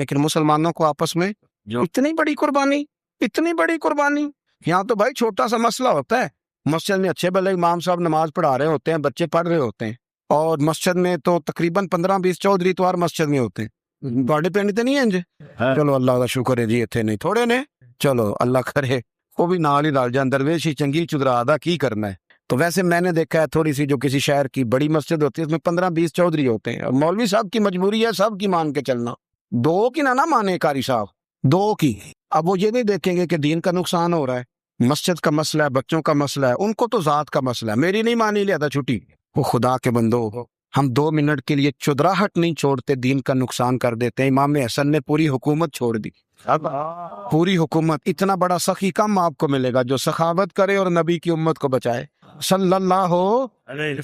لیکن مسلمانوں کو آپس میں اتنی بڑی قربانی، اتنی بڑی قربانی. یہاں تو بھائی چھوٹا سا مسئلہ ہوتا ہے، مسجد میں اچھے بھلے امام صاحب نماز پڑھا رہے ہوتے ہیں، بچے پڑھ رہے ہوتے ہیں، اور مسجد میں تو تقریباً 15-20 چودھری تو ہر مسجد میں ہوتے ہیں. بڑے پینڈ تو نہیں ہیں جی. چلو اللہ کا شکر ہے جی، اتنے نہیں تھوڑے نے. چلو اللہ کرے وہ بھی نال ہی ڈال جان، درویش ہی چنگی چدرا دا کی کرنا ہے. تو ویسے میں نے دیکھا ہے تھوڑی سی جو کسی شہر کی بڑی مسجد ہوتی ہے اس میں 15-20 چودھری ہوتے ہیں، اور مولوی صاحب کی مجبوری ہے سب کی مان کے چلنا. دو کی نہ مانے قاری صاحب، دو کی. اب وہ یہ نہیں دیکھیں گے کہ دین کا نقصان ہو رہا ہے، مسجد کا مسئلہ ہے، بچوں کا مسئلہ ہے، ان کو تو ذات کا مسئلہ ہے. میری نہیں مانی لیا تھا چھٹی. وہ خدا کے بندو، ہم 2 منٹ کے لیے چدراہٹ نہیں چھوڑتے، دین کا نقصان کر دیتے ہیں. امام حسن نے پوری حکومت چھوڑ دی، پوری حکومت. اتنا بڑا سخی کم آپ کو ملے گا جو سخاوت کرے اور نبی کی امت کو بچائے صلی اللہ ہو.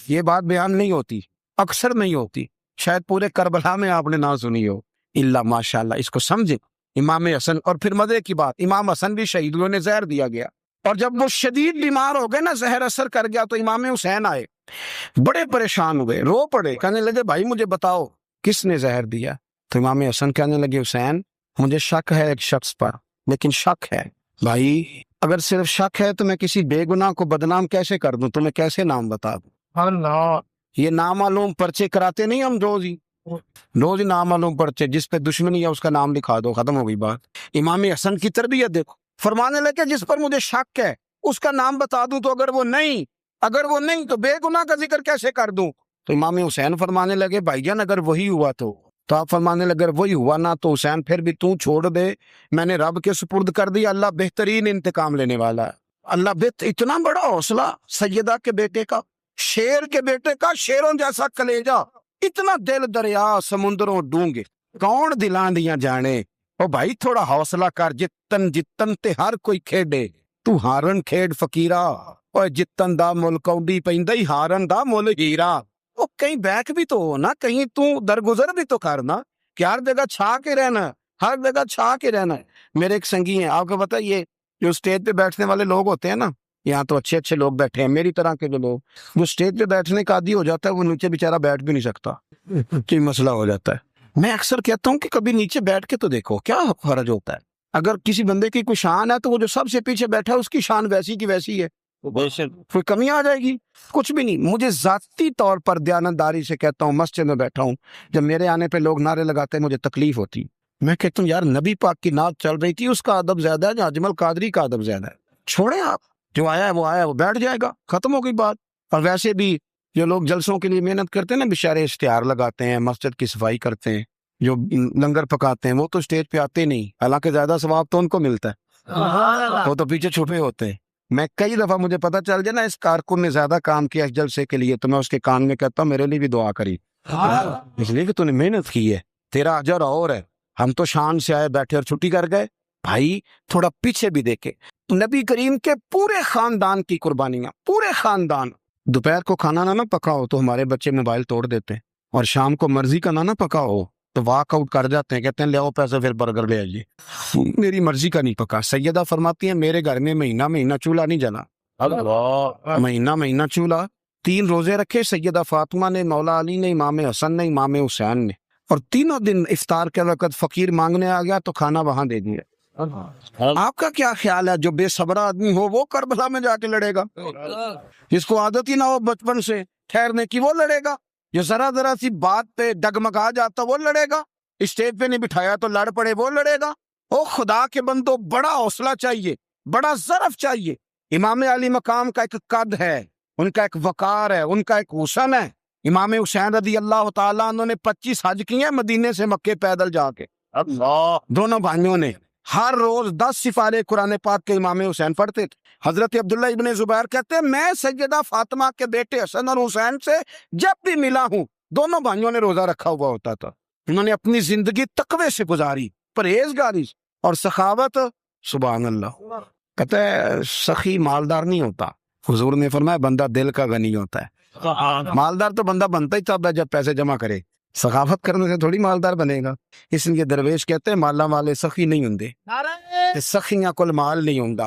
یہ بات بیان نہیں ہوتی، اکثر نہیں ہوتی، شاید پورے کربلا میں آپ نے نہ سنی ہو الا ماشاء اللہ. اس کو سمجھیں امام حسن. اور پھر مزے کی بات، امام حسن بھی شہیدوں نے زہر دیا گیا، اور جب وہ شدید بیمار ہو گئے نا، زہر اثر کر گیا، تو امام حسین آئے، بڑے پریشان ہوئے، رو پڑے، کہنے لگے بھائی مجھے بتاؤ کس نے زہر دیا. تو امام حسن کہنے لگے حسین مجھے شک ہے ایک شخص پر، لیکن شک ہے بھائی، اگر صرف شک ہے تو میں کسی بے گناہ کو بدنام کیسے کر دوں، تمہیں کیسے نام بتا دوں. اللہ، یہ نامعلوم پرچے کراتے نہیں ہم روز ہی نامعلوم پرچے، جس پہ دشمنی ہے اس کا نام لکھا دو، ختم ہو گئی بات. امام حسن کی تربیت دیکھو، فرمانے لگے جس پر مجھے شک ہے اس کا نام بتا دوں، تو اگر وہ نہیں تو بے گناہ کا ذکر کیسے کر دوں. تو امام حسین فرمانے لگے بھائی جان اگر وہی ہوا تو آپ فرمانے لگے اگر وہی ہوا نا تو حسین پھر بھی تو چھوڑ دے، میں نے رب کے سپرد کر دیا، اللہ بہترین انتقام لینے والا ہے. اللہ اتنا بڑا حوصلہ سیدہ کے بیٹے کا، شیر کے بیٹے کا، شیروں جیسا کلیجہ، اتنا دل دریا سمندروں ڈونگے، کون دلان دیاں جانے. او بھائی تھوڑا حوصلہ کر، جتن تے ہر کوئی کھیڈے، تو ہارن کھیڈ فقیرا، اور جتن دا مل کوڈی پیندی ہارن دا مل ہیرا. او کہیں بیک بھی تو ہو نا، کہیں تو درگزر بھی تو کرنا، کہ ہر جگہ چھا کے رہنا، ہر جگہ چھا کے رہنا ہے. میرے ایک سنگی ہیں، آپ کو پتہ یہ جو اسٹیج پہ بیٹھنے والے لوگ ہوتے ہیں نا، یہاں تو اچھے لوگ بیٹھے ہیں میری طرح کے جو لوگ، جو اسٹیج پہ بیٹھنے کا عادی ہو جاتا ہے وہ نیچے بےچارا بیٹھ بھی نہیں سکتا، یہ مسئلہ ہو جاتا ہے. میں اکثر کہتا ہوں کہ کبھی نیچے بیٹھ کے تو دیکھو کیا فرض ہوتا ہے. اگر کسی بندے کی کوئی شان ہے تو وہ جو سب سے پیچھے بیٹھا ہے اس کی شان ویسی کی ویسی ہے، کوئی کمی آ جائے گی؟ کچھ بھی نہیں. مجھے ذاتی طور پر دیانتداری سے کہتا ہوں، مسجد میں بیٹھا ہوں، جب میرے آنے پہ لوگ نعرے لگاتے ہیں مجھے تکلیف ہوتی. میں کہتا ہوں یار نبی پاک کی نعت چل رہی تھی، اس کا ادب زیادہ ہے یا اجمل قادری کا ادب زیادہ ہے؟ چھوڑیں آپ، جو آیا ہے وہ بیٹھ جائے گا، ختم ہو گئی بات. اور ویسے بھی جو لوگ جلسوں کے لیے محنت کرتے ہیں نا، بیچارے اشتہار لگاتے ہیں، مسجد کی صفائی کرتے ہیں، جو لنگر پکاتے ہیں، وہ تو اسٹیج پہ آتے نہیں، حالانکہ زیادہ ثواب تو ان کو ملتا ہے، وہ تو پیچھے چھپے ہوتے ہیں. میں کئی دفعہ مجھے پتا چل جائے نا اس کارکن نے زیادہ کام کیا اس جلسے کے لیے، تو میں اس کے کان میں کہتا ہوں میرے لیے بھی دعا کری، اس لیے کہ تو نے محنت کی ہے، تیرا اجر اور ہے. ہم تو شان سے آئے بیٹھے اور چھٹی کر گئے. بھائی تھوڑا پیچھے بھی دیکھے، نبی کریم کے پورے خاندان کی قربانیاں، پورے خاندان. دوپہر کو کھانا نہ پکاؤ تو ہمارے بچے موبائل توڑ دیتے ہیں، اور شام کو مرضی کا نہ پکاؤ تو واک آؤٹ کر جاتے ہیں، کہتے ہیں لے آؤ پیسے پھر برگر لے آئیے، میری مرضی کا نہیں پکا. سیدہ فرماتی ہیں میرے گھر میں مہینہ چولہا نہیں جلا، مہینہ چولہا. 3 روزے رکھے سیدہ فاطمہ نے، مولا علی نے، امام حسن نے، امام حسین نے، اور تینوں دن افطار کے وقت فقیر مانگنے آ گیا تو کھانا وہاں دے دیا. آپ کا کیا خیال ہے جو بے صبر آدمی ہو وہ کربلا میں جا کے لڑے گا؟ جس کو عادت ہی نہ ہو بچپن سے ٹھہرنے کی وہ لڑے گا؟ جو ذرا سی بات پہ ڈگمگا جاتا وہ لڑے گا؟ اسٹیج پہ نہیں بٹھایا تو لڑ پڑے وہ لڑے گا؟ او خدا کے بندو، بڑا حوصلہ چاہیے، بڑا ظرف چاہیے. امام علی مقام کا ایک قد ہے، ان کا ایک وقار ہے، ان کا ایک حسن ہے. امام حسین رضی اللہ تعالیٰ عنہ نے 25 حج کیے مدینے سے مکے پیدل جا کے. اللہ، دونوں بھائیوں نے ہر روز 10 سپارے قرآن پاک کے امام حسین پڑھتے تھے. حضرت عبداللہ ابن زبیر کہتے ہیں میں سیدہ فاطمہ کے بیٹے حسن اور حسین سے جب بھی ملا ہوں دونوں بھائیوں نے روزہ رکھا ہوا ہوتا تھا. انہوں نے اپنی زندگی تقوی سے گزاری، پرہیزگاری اور سخاوت. سبحان اللہ. کہتا ہے سخی مالدار نہیں ہوتا، حضور نے فرمایا بندہ دل کا غنی ہوتا ہے. مالدار تو بندہ بنتا ہی تب ہے جب پیسے جمع کرے، سخاوت کرنے سے تھوڑی مالدار بنے گا. اس لیے درویش کہتے ہیں مالا والے سخی نہیں ہوندے، سخیاں کل مال نہیں ہوندا.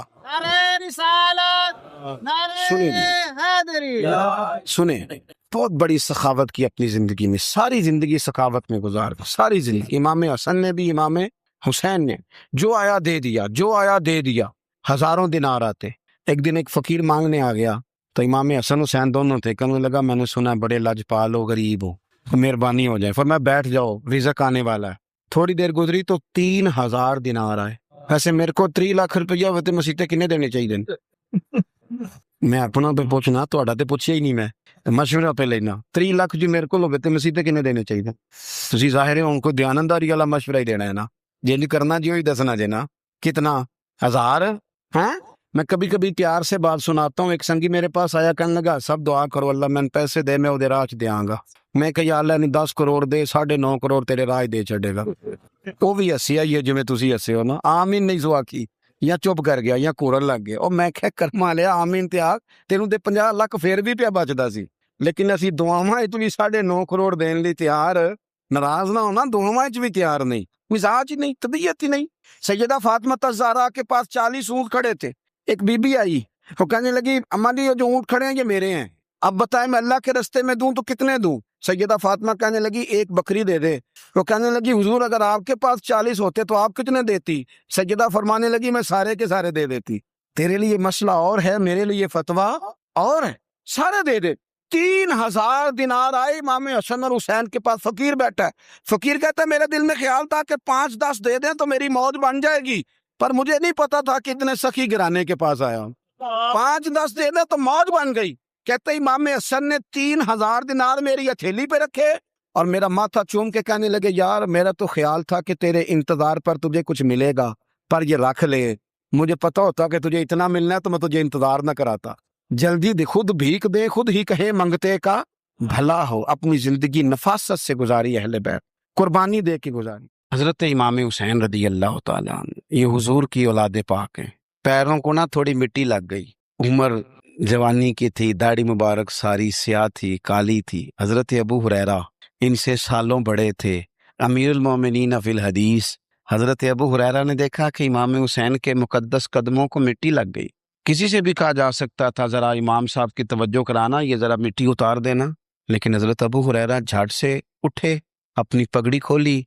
سنیں بہت بڑی سخاوت کی اپنی زندگی میں، ساری زندگی سخاوت میں گزار دی، ساری زندگی۔ امام حسن نے بھی، امام حسین نے جو آیا دے دیا، جو آیا دے دیا، ہزاروں دینار آتے۔ ایک دن ایک فقیر مانگنے آ گیا تو امام حسن حسین دونوں تھے، کہنے لگا میں نے سنا بڑے لاجپال ہو، غریب ہو، مہربانی ہو جائے۔ فرمایا بیٹھ جاؤ، رزق آنے والا ہے۔ تھوڑی دیر گزری تو 3000 دینار آئے۔ ویسے میرے کو 3 لاکھ روپیہ ہوتے مسیطے کنے دینے چاہیے؟ میں اپنا پہ پوچھنا، تہاڈا تے پوچھیا ہی نہیں، میں مشورہ پہ لینا۔ 3 لاکھ جی میرے کو ہوے تے مسیطے کنے دینے چاہیے؟ تسی ظاہر ہے ان کو دیانتداری والا مشورہ ہی دینا ہے نا، جی کرنا جی وہی دسنا جی نا۔ کتنا 1000 ہیں؟ میں کبھی کبھی پیار سے بات سناتا ہوں۔ ایک سنگی میرے پاس آیا، کہنے لگا سب دعا کرو اللہ میں پیسے دے، میں وہ راہ چ دیاں گا۔ میں کہ یا اللہ نے 10 کروڑ دے، 9.5 کروڑ تیرے راہ دے چھڑے گا۔ وہ بھی ہسی آئی ہے جی تسی ہسے ہو نا، آمین نہیں سوا کی، یا چپ کر گیا یا کورن لگ گیا۔ اور میں کہ کرما لیا آمین تے آگ، تینوں تے 50 لاکھ پھر بھی پیا بچدا سی، لیکن اسی دعاواں وچ بھی 9.5 کروڑ دین لی تیار، ناراض نہ ہونا، دعاواں وچ بھی تیار نہیں، مزاج ہی نہیں، طبیعت ہی نہیں۔ سیدہ فاطمہ الزہرا کے پاس 40 اونٹ کھڑے تھے۔ ایک بی بی آئی، وہ کہنے لگی اما جی یہ جو اونٹ کھڑے ہیں یہ میرے ہیں، اب بتائیں میں اللہ کے رستے میں دوں تو کتنے دوں؟ سیدہ فاطمہ کہنے لگی 1 بکری دے دے۔ وہ کہنے لگی حضور اگر آپ کے پاس 40 ہوتے تو آپ کتنے دیتی؟ سیدہ فرمانے لگی میں سارے کے سارے دے دیتی۔ تیرے لیے مسئلہ اور ہے، میرے لیے فتویٰ اور ہے، سارے دے دے۔ 3000 دینار آئے امام حسن اور حسین کے پاس۔ فقیر بیٹھا ہے، فقیر کہتا ہے میرے دل میں خیال تھا کہ 5-10 دے دیں تو میری موج بن جائے گی، پر مجھے نہیں پتا تھا کہ اتنے سخی گرانے کے پاس آیا ہوں۔ 5-10 دے دیں تو موج بن گئی۔ کہتے امام حسن نے 3000 دینار میری ہتھیلی پہ رکھے اور میرا ماتھا چوم کے کہنے لگے یار میرا تو خیال تھا کہ تیرے انتظار پر تجھے کچھ ملے گا، پر یہ رکھ لے، مجھے پتا ہوتا کہ تجھے اتنا ملنا ہے تو میں تجھے انتظار نہ کراتا۔ جلدی دے، خود بھیک دے، خود ہی کہے منگتے کا بھلا ہو۔ اپنی زندگی نفاست سے گزاری اہل بیت، قربانی دے کے گزاری۔ حضرت امام حسین رضی اللہ تعالیٰ عنہ یہ حضور کی اولاد پاک ہیں۔ پیروں کو نا تھوڑی مٹی لگ گئی، عمر جوانی کی تھی، داڑھی مبارک ساری سیاہ تھی، کالی تھی۔ حضرت ابو ہریرہ ان سے سالوں بڑے تھے، امیر المومنین فی الحدیث۔ حضرت ابو ہریرہ نے دیکھا کہ امام حسین کے مقدس قدموں کو مٹی لگ گئی۔ کسی سے بھی کہا جا سکتا تھا ذرا امام صاحب کی توجہ کرانا، یہ ذرا مٹی اتار دینا، لیکن حضرت ابو ہریرہ جھٹ سے اٹھے، اپنی پگڑی کھولی،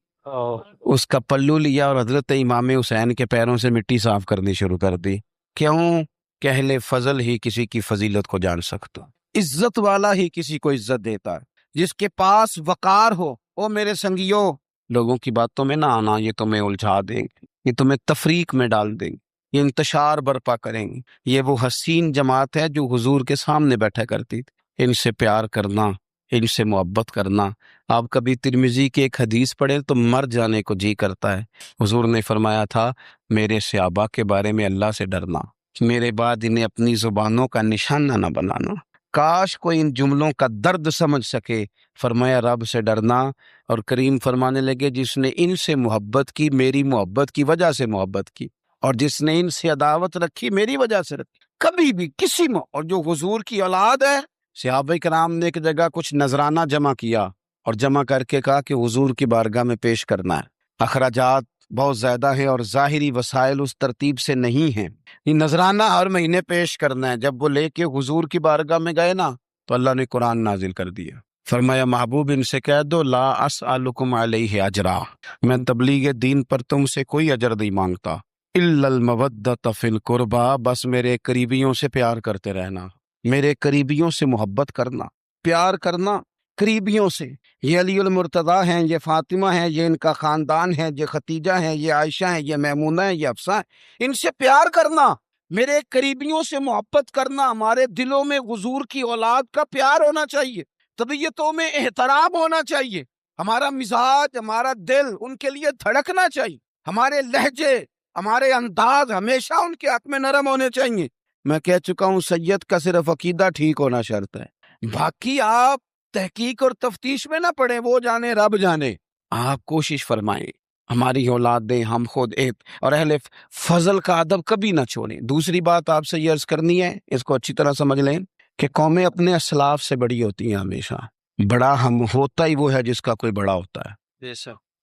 اس کا پلو لیا اور حضرت امام حسین کے پیروں سے مٹی صاف کرنی شروع کر دی۔ کیوں کہ اہل فضل ہی کسی کی فضیلت کو جان سکتا، عزت والا ہی کسی کو عزت دیتا ہے، جس کے پاس وقار ہو۔ او میرے سنگیو، لوگوں کی باتوں میں نہ آنا، یہ تمہیں الجھا دیں گے، یہ تمہیں تفریق میں ڈال دیں گے، یہ انتشار برپا کریں گے۔ یہ وہ حسین جماعت ہے جو حضور کے سامنے بیٹھا کرتی تھی۔ ان سے پیار کرنا، ان سے محبت کرنا۔ آپ کبھی ترمذی کی ایک حدیث پڑھیں تو مر جانے کو جی کرتا ہے۔ حضور نے فرمایا تھا میرے صحابہ کے بارے میں اللہ سے ڈرنا، میرے بعد انہیں اپنی زبانوں کا نشانہ نہ بنانا۔ کاش کوئی ان جملوں کا درد سمجھ سکے۔ فرمایا رب سے ڈرنا، اور کریم فرمانے لگے جس نے ان سے محبت کی میری محبت کی وجہ سے محبت کی، اور جس نے ان سے عداوت رکھی میری وجہ سے رکھی۔ کبھی بھی کسی اور جو حضور کی اولاد ہے، صحابہ کرام نے ایک جگہ کچھ نذرانہ جمع کیا اور جمع کر کے کہا کہ حضور کی بارگاہ میں پیش کرنا ہے۔ اخراجات بہت زیادہ ہیں اور ظاہری وسائل اس ترتیب سے نہیں ہیں، یہ نذرانہ ہر مہینے پیش کرنا ہے۔ جب وہ لے کے حضور کی بارگاہ میں گئے نا تو اللہ نے قرآن نازل کر دیا، فرمایا محبوب ان سے کہہ دو لا اسألکم علیہ اجرا، میں تبلیغ دین پر تم سے کوئی اجر نہیں مانگتا، الا المودۃ فی القربى، بس میرے قریبیوں سے پیار کرتے رہنا، میرے قریبیوں سے محبت کرنا، پیار کرنا قریبیوں سے۔ یہ علی المرتضیٰ ہیں، یہ فاطمہ ہیں، یہ ان کا خاندان ہے، یہ ختیجہ ہیں، یہ عائشہ ہیں، یہ میمونہ ہیں، یہ حفصہ ہیں، ان سے پیار کرنا، میرے قریبیوں سے محبت کرنا۔ ہمارے دلوں میں حضور کی اولاد کا پیار ہونا چاہیے، طبیعتوں میں احترام ہونا چاہیے، ہمارا مزاج، ہمارا دل ان کے لیے دھڑکنا چاہیے، ہمارے لہجے، ہمارے انداز ہمیشہ ان کے حق میں نرم ہونے چاہیے۔ میں کہہ چکا ہوں سید کا صرف عقیدہ ٹھیک ہونا شرط ہے، باقی آپ تحقیق اور تفتیش میں نہ پڑیں، وہ جانے رب جانے۔ آپ کوشش فرمائیں ہماری اولادیں، ہم خود اور اہل فضل کا ادب کبھی نہ چھوڑیں۔ دوسری بات آپ سے یہ عرض کرنی ہے، اس کو اچھی طرح سمجھ لیں کہ قومیں اپنے اسلاف سے بڑی ہوتی ہیں ہمیشہ۔ بڑا ہم ہوتا ہی وہ ہے جس کا کوئی بڑا ہوتا ہے،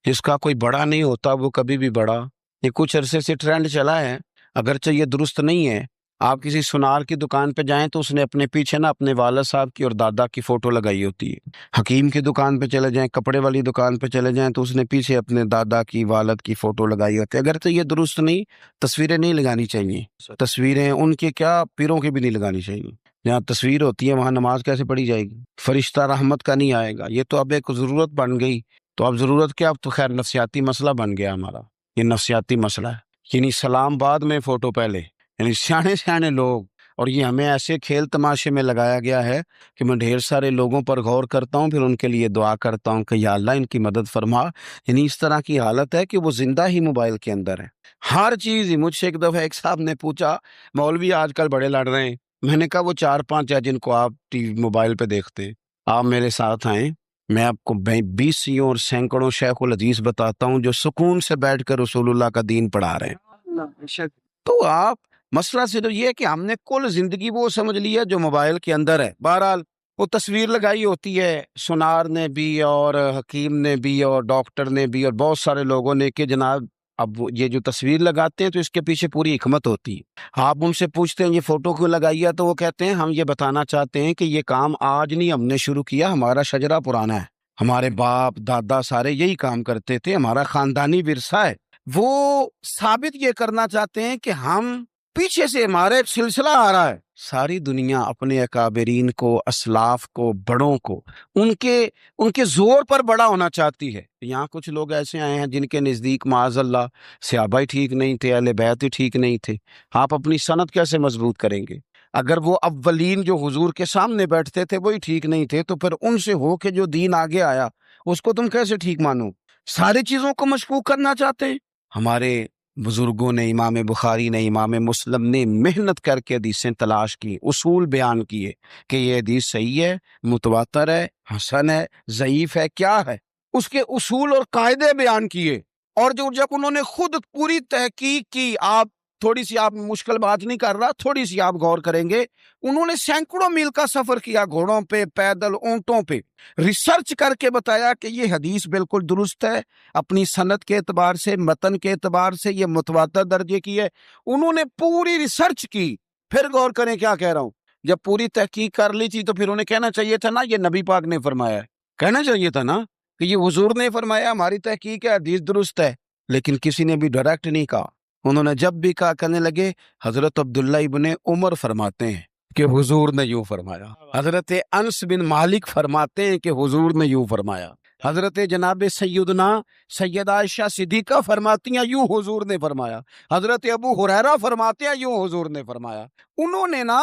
جس کا کوئی بڑا نہیں ہوتا وہ کبھی بھی بڑا۔ یہ کچھ عرصے سے ٹرینڈ چلا ہے، اگرچہ یہ درست نہیں ہے، آپ کسی سنار کی دکان پہ جائیں تو اس نے اپنے پیچھے نا اپنے والد صاحب کی اور دادا کی فوٹو لگائی ہوتی ہے. حکیم کی دکان پہ چلے جائیں، کپڑے والی دکان پہ چلے جائیں تو اس نے پیچھے اپنے دادا کی، والد کی فوٹو لگائی ہوتی ہے. اگر تو یہ درست نہیں، تصویریں نہیں لگانی چاہیے. تصویریں ان کی کیا، پیروں کی بھی نہیں لگانی چاہیے. جہاں تصویر ہوتی ہے وہاں نماز کیسے پڑھی جائے گی؟ فرشتہ رحمت کا نہیں آئے گا. یہ تو اب ایک ضرورت بن گئی. تو اب ضرورت کیا، اب تو خیر نفسیاتی مسئلہ بن گیا ہمارا. یہ نفسیاتی مسئلہ ہے. یعنی سلام بعد میں فوٹو پہلے، یعنی سیانے سیانے لوگ. اور یہ ہمیں ایسے کھیل تماشے میں لگایا گیا ہے کہ میں ڈھیر سارے لوگوں پر غور کرتا ہوں، پھر ان کے لیے دعا کرتا ہوں کہ یا اللہ ان کی مدد فرما. یعنی اس طرح کی حالت ہے کہ وہ زندہ ہی موبائل کے اندر ہے. ہر چیز ہی. مجھ سے ایک دفعہ ایک صاحب نے پوچھا، مولوی آج کل بڑے لڑ رہے ہیں. میں نے کہا وہ 4-5 ہے جن کو آپ ٹی وی موبائل پہ دیکھتے ہیں، آپ میرے ساتھ آئیں، میں آپ کو 20 اور سینکڑوں شیخ الحدیث بتاتا ہوں جو سکون سے بیٹھ کر رسول اللہ کا دین پڑھا رہے ہیں. تو آپ مسئلہ صرف یہ ہے کہ ہم نے کل زندگی وہ سمجھ لیا جو موبائل کے اندر ہے. بہرحال وہ تصویر لگائی ہوتی ہے سنار نے بھی اور حکیم نے بھی اور ڈاکٹر نے بھی اور بہت سارے لوگوں نے کہ جناب اب یہ جو تصویر لگاتے ہیں تو اس کے پیچھے پوری حکمت ہوتی ہے. آپ ان سے پوچھتے ہیں یہ فوٹو کیوں لگائی ہے تو وہ کہتے ہیں ہم یہ بتانا چاہتے ہیں کہ یہ کام آج نہیں ہم نے شروع کیا، ہمارا شجرہ پرانا ہے، ہمارے باپ دادا سارے یہی کام کرتے تھے، ہمارا خاندانی ورثہ ہے. وہ ثابت یہ کرنا چاہتے ہیں کہ ہم پیچھے سے ہمارے سلسلہ آ رہا ہے. ساری دنیا اپنے اکابرین کو، اسلاف کو، بڑوں کو ان کے زور پر بڑا ہونا چاہتی ہے. یہاں کچھ لوگ ایسے آئے ہیں جن کے نزدیک معاذ اللہ صحابہ ہی ٹھیک نہیں تھے، اہل بیت ہی ٹھیک نہیں تھے. آپ اپنی سند کیسے مضبوط کریں گے؟ اگر وہ اولین جو حضور کے سامنے بیٹھتے تھے وہی ٹھیک نہیں تھے تو پھر ان سے ہو کے جو دین آگے آیا اس کو تم کیسے ٹھیک مانو؟ ساری چیزوں کو مشکوک کرنا چاہتے ہیں. ہمارے بزرگوں نے، امام بخاری نے، امام مسلم نے محنت کر کے حدیثیں تلاش کی، اصول بیان کیے کہ یہ حدیث صحیح ہے، متواتر ہے، حسن ہے، ضعیف ہے، کیا ہے، اس کے اصول اور قاعدے بیان کیے. اور جب انہوں نے خود پوری تحقیق کی، آپ تھوڑی سی، آپ مشکل بات نہیں کر رہا، تھوڑی سی آپ غور کریں گے، انہوں نے سینکڑوں میل کا سفر کیا، گھوڑوں پہ، پیدل، اونٹوں پہ، ریسرچ کر کے بتایا کہ یہ حدیث بالکل درست ہے، اپنی سند کے اعتبار سے، متن کے اعتبار سے یہ متواتر درجے کی ہے. انہوں نے پوری ریسرچ کی. پھر غور کریں کیا کہہ رہا ہوں، جب پوری تحقیق کر لی تھی تو پھر انہیں کہنا چاہیے تھا نا یہ نبی پاک نے فرمایا ہے، کہنا چاہیے تھا نا کہ یہ حضور نے فرمایا، ہماری تحقیق ہے، حدیث درست ہے. لیکن کسی نے بھی ڈائریکٹ نہیں کہا. انہوں نے جب بھی کہا کہنے لگے حضرت عبداللہ ابن عمر فرماتے ہیں کہ حضور نے یوں فرمایا، حضرت انس بن مالک فرماتے ہیں کہ حضور نے یوں فرمایا، حضرت جناب سیدہ عائشہ صدیقہ فرماتی ہیں یوں حضور نے فرمایا، حضرت ابو ہریرہ فرماتے ہیں یوں حضور نے فرمایا. انہوں نے نا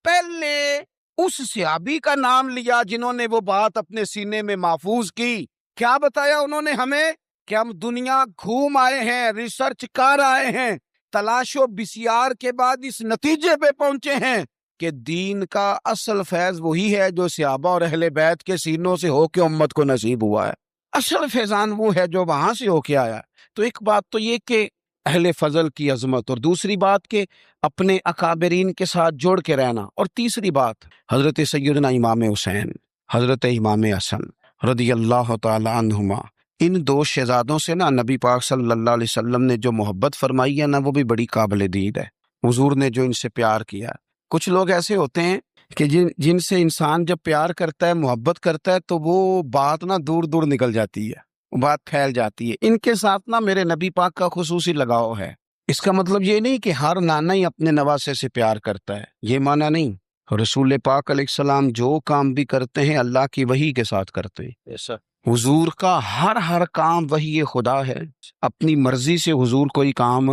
پہلے اس صحابی کا نام لیا جنہوں نے وہ بات اپنے سینے میں محفوظ کی. کیا بتایا انہوں نے ہمیں کہ ہم دنیا گھوم آئے ہیں، ریسرچ کر آئے ہیں، تلاش و بسیار کے بعد اس نتیجے پہ پہنچے ہیں کہ دین کا اصل فیض وہی ہے جو صحابہ اور اہل بیت کے سینوں سے ہو کے امت کو نصیب ہوا ہے. اصل فیضان وہ ہے جو وہاں سے ہو کے آیا. تو ایک بات تو یہ کہ اہل فضل کی عظمت، اور دوسری بات کہ اپنے اکابرین کے ساتھ جوڑ کے رہنا، اور تیسری بات حضرت سیدنا امام حسین، حضرت امام حسن رضی اللہ تعالی عنہما. ان دو شہزادوں سے نا نبی پاک صلی اللہ علیہ وسلم نے جو محبت فرمائی ہے نا وہ بھی بڑی قابل دید ہے. حضور نے جو ان سے پیار کیا ہے. کچھ لوگ ایسے ہوتے ہیں کہ جن سے انسان جب پیار کرتا ہے، محبت کرتا ہے تو وہ بات نا دور دور نکل جاتی ہے، وہ بات پھیل جاتی ہے. ان کے ساتھ نا میرے نبی پاک کا خصوصی لگاؤ ہے. اس کا مطلب یہ نہیں کہ ہر نانا ہی اپنے نواسے سے پیار کرتا ہے، یہ معنی نہیں. رسول پاک علیہ السلام جو کام بھی کرتے ہیں اللہ کی وحی کے ساتھ کرتے ہیں. حضور کا ہر کام وحی خدا ہے، اپنی مرضی سے حضور کوئی کام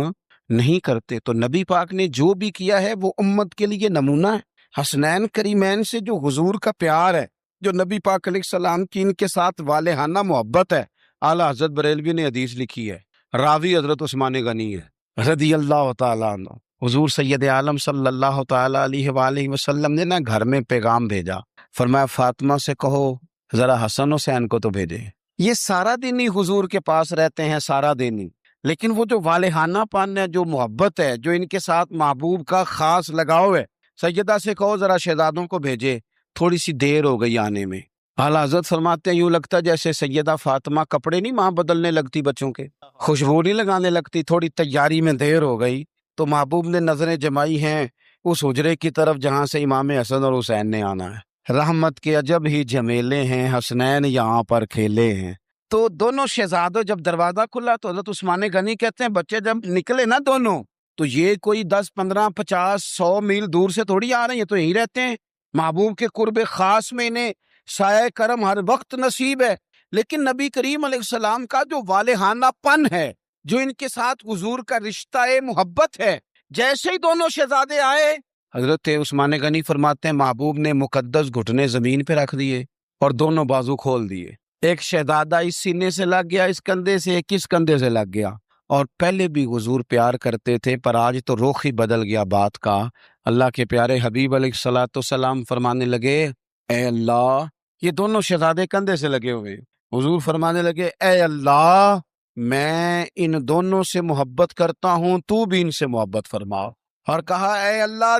نہیں کرتے. تو نبی پاک نے جو بھی کیا ہے وہ امت کے لیے نمونہ ہے. حسنین کریمین سے جو حضور کا پیار ہے، جو نبی پاک علیہ السلام کی ان کے ساتھ والہانہ محبت ہے. اعلیٰ حضرت بریلوی نے حدیث لکھی ہے، راوی حضرت عثمان غنی ہے رضی اللہ تعالیٰ عنہ. حضور سید عالم صلی اللہ تعالیٰ علیہ وآلہ وسلم نے نا گھر میں پیغام بھیجا، فرمایا فاطمہ سے کہو ذرا حسن حسین کو تو بھیجے. یہ سارا دن ہی حضور کے پاس رہتے ہیں، سارا دن ہی، لیکن وہ جو والہانہ پن ہے، جو محبت ہے، جو ان کے ساتھ محبوب کا خاص لگاؤ ہے، سیدہ سے کہو ذرا شہزادوں کو بھیجے، تھوڑی سی دیر ہو گئی آنے میں. اعلیٰ حضرت فرماتے ہیں یوں لگتا جیسے سیدہ فاطمہ کپڑے نہیں ماں بدلنے لگتی بچوں کے، خوشبو نہیں لگانے لگتی، تھوڑی تیاری میں دیر ہو گئی تو محبوب نے نظریں جمائی ہیں اس حجرے کی طرف جہاں سے امام حسن اور حسین نے آنا ہے۔ رحمت کے عجب ہی جمیلے ہیں، حسنین یہاں پر کھیلے ہیں۔ تو دونوں شہزادوں جب دروازہ کھلا تو حضرت عثمان غنی کہتے ہیں بچے جب نکلے نا دونوں، تو یہ کوئی 10 15 50 100 میل دور سے تھوڑی آ رہے ہیں، یہ تو یہی رہتے ہیں۔ محبوب کے قرب خاص میں انہیں سایہ کرم ہر وقت نصیب ہے، لیکن نبی کریم علیہ السلام کا جو والہانہ پن ہے، جو ان کے ساتھ حضور کا رشتہ محبت ہے، جیسے ہی دونوں شہزادے آئے، حضرت عثمان غنی فرماتے ہیں محبوب نے مقدس گھٹنے زمین پہ رکھ دیے اور دونوں بازو کھول دیے۔ ایک شہزادہ اس سینے سے لگ گیا، اس کندھے سے، ایک اس کندھے سے لگ گیا، اور پہلے بھی حضور پیار کرتے تھے پر آج تو رخ ہی بدل گیا بات کا۔ اللہ کے پیارے حبیب علیہ الصلوۃ والسلام فرمانے لگے اے اللہ، یہ دونوں شہزادے کندھے سے لگے ہوئے، حضور فرمانے لگے اے اللہ میں ان دونوں سے محبت کرتا ہوں، تو بھی ان سے محبت فرما۔ اور کہا اے اللہ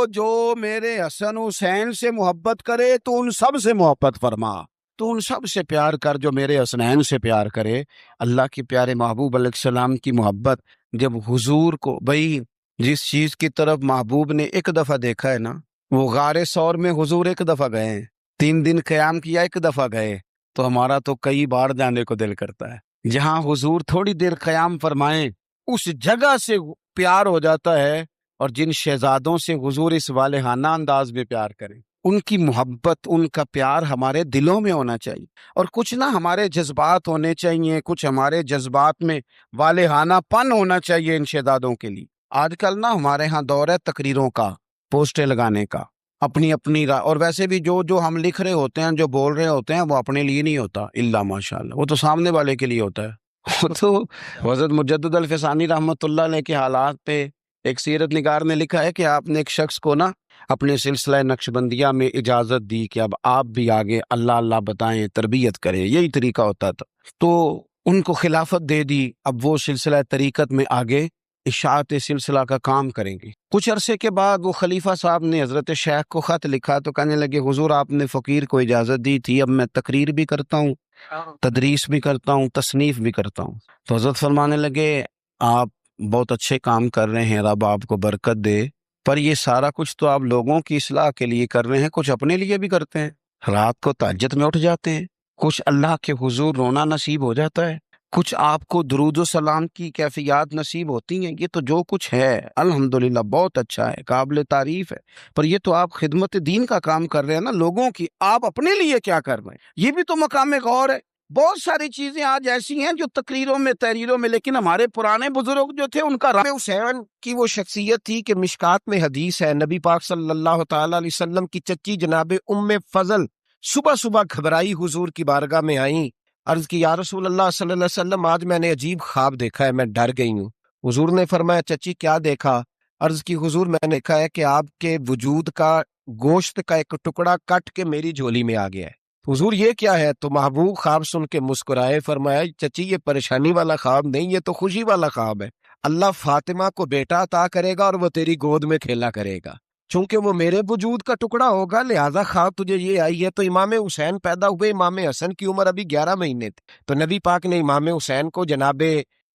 جو میرے حسن حسین سے محبت کرے تو ان سب سے محبت فرما، تو ان سب سے پیار کر جو میرے حسنین سے پیار کرے۔ اللہ کے پیارے محبوب علیہ السلام کی محبت جب حضور کو، بھئی جس چیز کی طرف محبوب نے ایک دفعہ دیکھا ہے نا، وہ غار ثور میں حضور ایک دفعہ گئے ہیں، 3 دن قیام کیا ایک دفعہ گئے، تو ہمارا تو کئی بار جانے کو دل کرتا ہے۔ جہاں حضور تھوڑی دیر قیام فرمائیں اس جگہ سے پیار ہو جاتا ہے، اور جن شہزادوں سے حضور اس والہانہ انداز میں پیار کریں، ان کی محبت، ان کا پیار ہمارے دلوں میں ہونا چاہیے، اور کچھ نہ ہمارے جذبات ہونے چاہیے، کچھ ہمارے جذبات میں والہانہ پن ہونا چاہیے ان شہزادوں کے لیے۔ آج کل نا ہمارے ہاں دور ہے تقریروں کا، پوسٹیں لگانے کا، اپنی اور ویسے بھی جو ہم لکھ رہے ہوتے ہیں، جو بول رہے ہوتے ہیں، وہ اپنے لیے نہیں ہوتا الا ماشاءاللہ، وہ تو سامنے والے کے لیے ہوتا ہے۔ وہ تو حضرت مجدد الفسانی رحمۃ اللہ علیہ کے حالات پہ ایک سیرت نگار نے لکھا ہے کہ آپ نے ایک شخص کو نا اپنے سلسلہ نقشبندیہ میں اجازت دی کہ اب آپ بھی آگے اللہ اللہ بتائیں، تربیت کریں، یہی طریقہ ہوتا تھا، تو ان کو خلافت دے دی، اب وہ سلسلہ طریقت میں آگے اشاعت سلسلہ کا کام کریں گے۔ کچھ عرصے کے بعد وہ خلیفہ صاحب نے حضرت شیخ کو خط لکھا تو کہنے لگے حضور آپ نے فقیر کو اجازت دی تھی، اب میں تقریر بھی کرتا ہوں، تدریس بھی کرتا ہوں، تصنیف بھی کرتا ہوں۔ تو حضرت فرمانے لگے آپ بہت اچھے کام کر رہے ہیں، رب آپ کو برکت دے، پر یہ سارا کچھ تو آپ لوگوں کی اصلاح کے لیے کر رہے ہیں، کچھ اپنے لیے بھی کرتے ہیں، رات کو تہجد میں اٹھ جاتے ہیں، کچھ اللہ کے حضور رونا نصیب ہو جاتا ہے، کچھ آپ کو درود و سلام کی کیفیات نصیب ہوتی ہیں، یہ تو جو کچھ ہے الحمدللہ بہت اچھا ہے، قابل تعریف ہے، پر یہ تو آپ خدمت دین کا کام کر رہے ہیں نا لوگوں کی، آپ اپنے لیے کیا کر رہے ہیں؟ یہ بھی تو مقام غور ہے۔ بہت ساری چیزیں آج ایسی ہیں جو تقریروں میں، تحریروں میں، لیکن ہمارے پرانے بزرگ جو تھے ان کا حسین کی وہ شخصیت تھی کہ مشکات میں حدیث ہے، نبی پاک صلی اللہ تعالی علیہ وسلم کی چچی جناب ام فضل صبح صبح گھبرائی حضور کی بارگاہ میں آئیں، عرض کی یا رسول اللہ صلی اللہ علیہ وسلم آج میں نے عجیب خواب دیکھا ہے، میں ڈر گئی ہوں۔ حضور نے فرمایا چچی کیا دیکھا؟ عرض کی حضور میں نے دیکھا ہے کہ آپ کے وجود کا گوشت کا ایک ٹکڑا کٹ کے میری جھولی میں آ گیا ہے۔ حضور یہ کیا ہے؟ تو محبوب خواب سن کے مسکرائے، فرمایا چچی یہ پریشانی والا خواب نہیں، یہ تو خوشی والا خواب ہے، اللہ فاطمہ کو بیٹا عطا کرے گا اور وہ تیری گود میں کھیلا کرے گا، چونکہ وہ میرے وجود کا ٹکڑا ہوگا لہذا خواب تجھے یہ آئی ہے۔ تو امام حسین پیدا ہوئے، امام حسن کی عمر ابھی 11 مہینے تھی، تو نبی پاک نے امام حسین کو جناب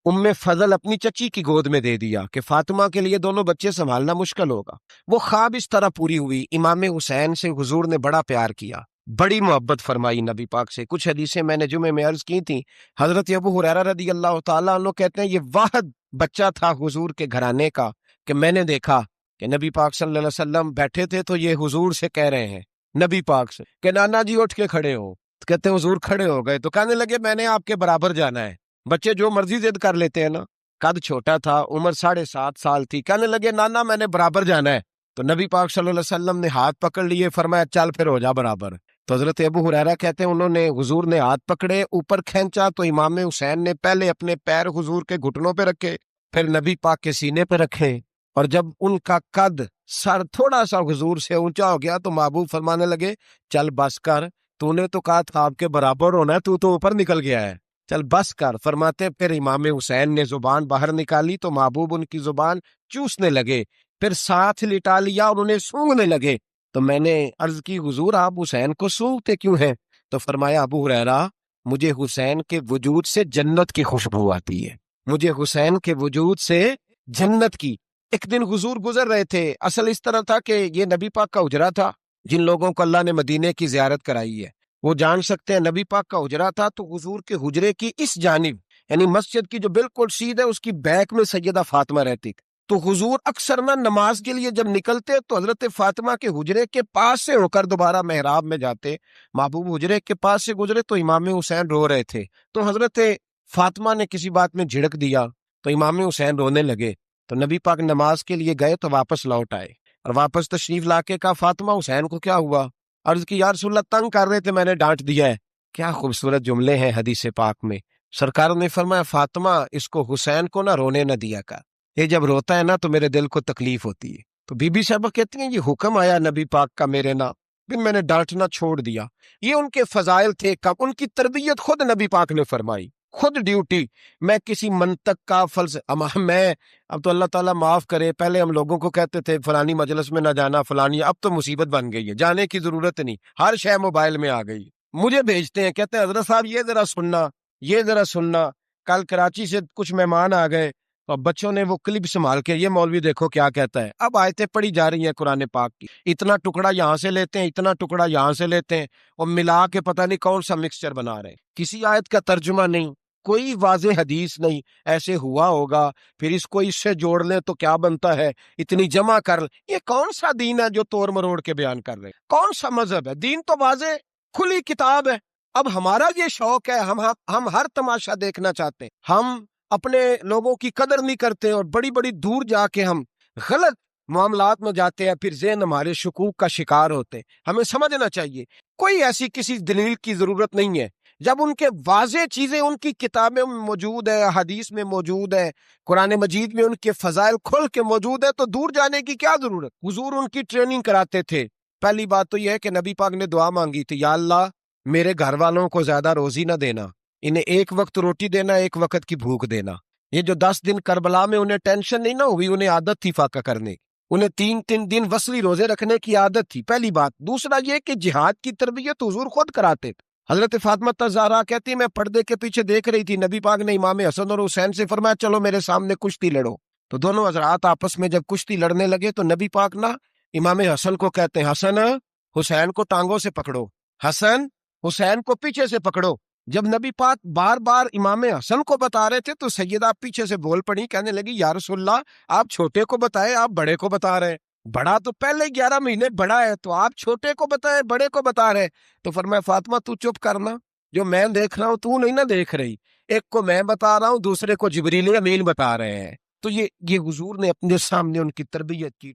ام فضل اپنی چچی کی گود میں دے دیا کہ فاطمہ کے لیے دونوں بچے سنبھالنا مشکل ہوگا۔ وہ خواب اس طرح پوری ہوئی۔ امام حسین سے حضور نے بڑا پیار کیا، بڑی محبت فرمائی نبی پاک سے۔ کچھ حدیثیں میں نے جمعے میں عرض کی تھیں، حضرت ابو ہریرہ رضی اللہ تعالیٰ عنہ کہتے ہیں یہ واحد بچہ تھا حضور کے گھرانے کا کہ میں نے دیکھا کہ نبی پاک صلی اللہ علیہ وسلم بیٹھے تھے تو یہ حضور سے کہہ رہے ہیں، نبی پاک سے کہ نانا جی اٹھ کے کھڑے ہو، کہتے ہیں حضور کھڑے ہو گئے، تو کہنے لگے میں نے آپ کے برابر جانا ہے۔ بچے جو مرضی ضد کر لیتے ہیں نا، قد چھوٹا تھا، عمر 7.5 سال تھی، کہنے لگے نانا میں نے برابر جانا ہے، تو نبی پاک صلی اللہ علیہ وسلم نے ہاتھ پکڑ لیے، فرمایا چل پھر ہو جا برابر۔ تو حضرت ابو ہریرہ کہتے ہیں انہوں نے، حضور نے ہاتھ پکڑے اوپر کھینچا تو امام حسین نے پہلے اپنے پیر حضور کے گھٹنوں پہ رکھے، پھر نبی پاک کے سینے پہ رکھے، اور جب ان کا قد سر تھوڑا سا حضور سے اونچا ہو گیا تو محبوب فرمانے لگے چل بس کر، تو نے تو کہا تھا آپ کے برابر ہونا ہے، تو اوپر نکل گیا ہے، چل بس کر۔ فرماتے پھر امام حسین نے زبان باہر نکالی تو محبوب ان کی زبان چوسنے لگے، پھر ساتھ لٹا لیا اور انہیں سونگھنے لگے۔ تو میں نے عرض کی حضور آپ حسین کو سونگھتے کیوں ہیں؟ تو فرمایا ابو ہریرہ مجھے حسین کے وجود سے جنت کی خوشبو آتی ہے، مجھے حسین کے وجود سے جنت کی ایک دن حضور گزر رہے تھے. اصل اس طرح تھا کہ یہ نبی پاک کا حجرا تھا. جن لوگوں کو اللہ نے مدینے کی زیارت کرائی ہے وہ جان سکتے ہیں نبی پاک کا حجرا تھا. تو حضور کے حجرے کی اس جانب یعنی مسجد کی جو بالکل سیدھ ہے اس کی بیک میں سیدہ فاطمہ رہتی تھی. تو حضور اکثر نہ نماز کے لیے جب نکلتے تو حضرت فاطمہ کے حجرے کے پاس سے ہو کر دوبارہ محراب میں جاتے. محبوب حجرے کے پاس سے گزرے تو امام حسین رو رہے تھے. تو حضرت فاطمہ نے کسی بات میں جھڑک دیا تو امام حسین رونے لگے. تو نبی پاک نماز کے لیے گئے تو واپس لوٹ آئے اور واپس تشریف لا کے کہا فاطمہ حسین کو کیا ہوا؟ عرض کی یا رسول اللہ تنگ کر رہے تھے میں نے ڈانٹ دیا ہے. کیا خوبصورت جملے ہیں حدیث پاک میں. سرکار نے فرمایا فاطمہ اس کو حسین کو نہ رونے نہ دیا کر. یہ جب روتا ہے نا تو میرے دل کو تکلیف ہوتی ہے. تو بی بی صاحبہ کہتی ہیں یہ حکم آیا نبی پاک کا میرے نا پھر میں نے ڈانٹنا چھوڑ دیا. یہ ان کے فضائل تھے کم. ان کی تربیت خود نبی پاک نے فرمائی. خود ڈیوٹی. میں کسی منطق کا میں اب تو اللہ تعالیٰ معاف کرے. پہلے ہم لوگوں کو کہتے تھے فلانی مجلس میں نہ جانا فلانی. اب تو مصیبت بن گئی ہے جانے کی ضرورت نہیں. ہر شے موبائل میں آ گئی. مجھے بھیجتے ہیں کہتے ہیں حضرت صاحب یہ ذرا سننا یہ ذرا سننا. کل کراچی سے کچھ مہمان آ گئے اور بچوں نے وہ کلپ سنبھال کے یہ مولوی دیکھو کیا کہتا ہے. اب آیتیں پڑھی جا رہی ہیں قرآن پاک کی. اتنا ٹکڑا یہاں سے لیتے ہیں اتنا ٹکڑا یہاں سے لیتے ہیں اور ملا کے پتہ نہیں کون سا مکسچر بنا رہے ہیں. کسی آیت کا ترجمہ نہیں کوئی واضح حدیث نہیں. ایسے ہوا ہوگا پھر اس کو اس سے جوڑ لیں تو کیا بنتا ہے اتنی جمع کر لیں. یہ کون سا دین ہے جو توڑ مروڑ کے بیان کر رہے ہیں؟ کون سا مذہب ہے؟ دین تو واضح کھلی کتاب ہے. اب ہمارا یہ شوق ہے ہم ہر تماشا دیکھنا چاہتے ہیں. ہم اپنے لوگوں کی قدر نہیں کرتے اور بڑی بڑی دور جا کے ہم غلط معاملات میں جاتے ہیں. پھر ذہن ہمارے شکوک کا شکار ہوتے ہیں. ہمیں سمجھنا چاہیے کوئی ایسی کسی دلیل کی ضرورت نہیں ہے. جب ان کے واضح چیزیں ان کی کتابیں میں موجود ہے حدیث میں موجود ہے قرآن مجید میں ان کے فضائل کھل کے موجود ہے تو دور جانے کی کیا ضرورت. حضور ان کی ٹریننگ کراتے تھے. پہلی بات تو یہ ہے کہ نبی پاک نے دعا مانگی تھی یا اللہ میرے گھر والوں کو زیادہ روزی نہ دینا. انہیں ایک وقت روٹی دینا ایک وقت کی بھوک دینا. یہ جو 10 دن کربلا میں انہیں ٹینشن نہیں نہ ہوئی انہیں عادت تھی فاقہ کرنے. انہیں 3 دن وصلی روزے رکھنے کی عادت تھی. پہلی بات. دوسرا یہ کہ جہاد کی تربیت حضور خود کراتے تھے. حضرت فاطمہ الزہرا کہتی میں پردے کے پیچھے دیکھ رہی تھی نبی پاک نے امام حسن اور حسین سے فرمایا چلو میرے سامنے کشتی لڑو. تو دونوں حضرات آپس میں جب کشتی لڑنے لگے تو نبی پاک نا امام حسن کو کہتے ہیں حسن حسین کو ٹانگوں سے پکڑو حسن حسین کو پیچھے سے پکڑو. جب نبی پاک بار بار امام حسن کو بتا رہے تھے تو سیدہ پیچھے سے بول پڑی کہنے لگی یا رسول اللہ آپ چھوٹے کو بتائے آپ بڑے کو بتا رہے ہیں. بڑا تو پہلے 11 مہینے بڑا ہے تو آپ چھوٹے کو بتائے بڑے کو بتا رہے. تو فرمایا فاطمہ تو چپ کرنا جو میں دیکھ رہا ہوں تو نہیں نہ دیکھ رہی. ایک کو میں بتا رہا ہوں دوسرے کو جبریل امین بتا رہے ہیں. تو یہ حضور نے اپنے سامنے ان کی تربیت کی.